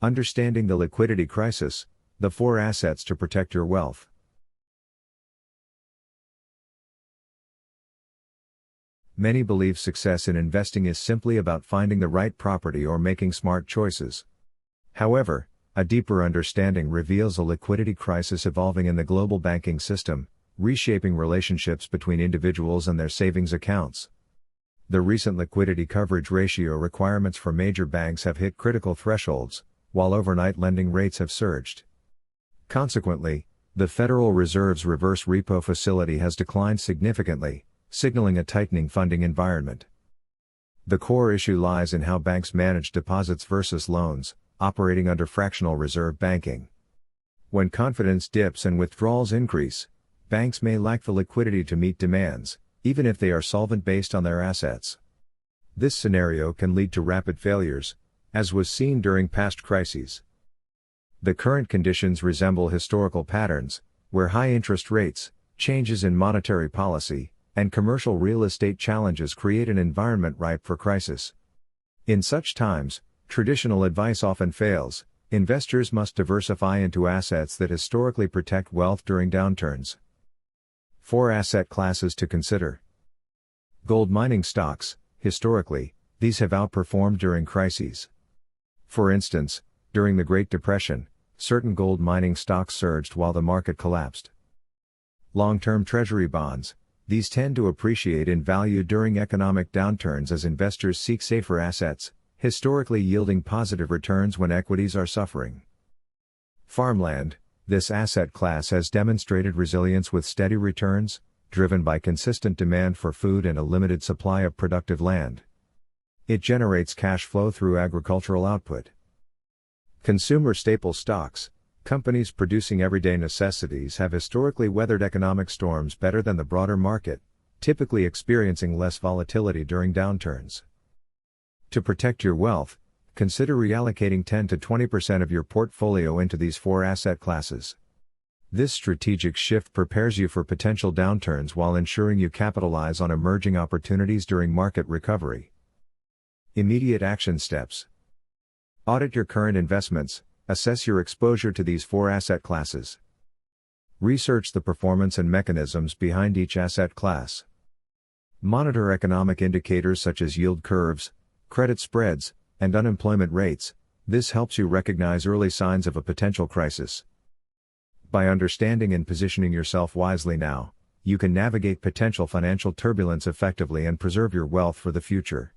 Understanding the liquidity crisis, the 4 assets to protect your wealth. Many believe success in investing is simply about finding the right property or making smart choices. However, a deeper understanding reveals a liquidity crisis evolving in the global banking system, reshaping relationships between individuals and their savings accounts. The recent liquidity coverage ratio requirements for major banks have hit critical thresholds, while overnight lending rates have surged. Consequently, the Federal Reserve's reverse repo facility has declined significantly, signaling a tightening funding environment. The core issue lies in how banks manage deposits versus loans, operating under fractional reserve banking. When confidence dips and withdrawals increase, banks may lack the liquidity to meet demands, even if they are solvent based on their assets. This scenario can lead to rapid failures, as was seen during past crises. The current conditions resemble historical patterns, where high interest rates, changes in monetary policy, and commercial real estate challenges create an environment ripe for crisis. In such times, traditional advice often fails. Investors must diversify into assets that historically protect wealth during downturns. 4 asset classes to consider. Gold mining stocks. Historically, these have outperformed during crises. For instance, during the Great Depression, certain gold mining stocks surged while the market collapsed. Long-term Treasury bonds. These tend to appreciate in value during economic downturns as investors seek safer assets, historically yielding positive returns when equities are suffering. Farmland. This asset class has demonstrated resilience with steady returns, driven by consistent demand for food and a limited supply of productive land. It generates cash flow through agricultural output. Consumer staple stocks. Companies producing everyday necessities have historically weathered economic storms better than the broader market, typically experiencing less volatility during downturns. To protect your wealth, consider reallocating 10 to 20% of your portfolio into these 4 asset classes. This strategic shift prepares you for potential downturns while ensuring you capitalize on emerging opportunities during market recovery. Immediate action steps. Audit your current investments. Assess your exposure to these 4 asset classes. Research the performance and mechanisms behind each asset class. Monitor economic indicators such as yield curves, credit spreads, and unemployment rates. This helps you recognize early signs of a potential crisis. By understanding and positioning yourself wisely now, you can navigate potential financial turbulence effectively and preserve your wealth for the future.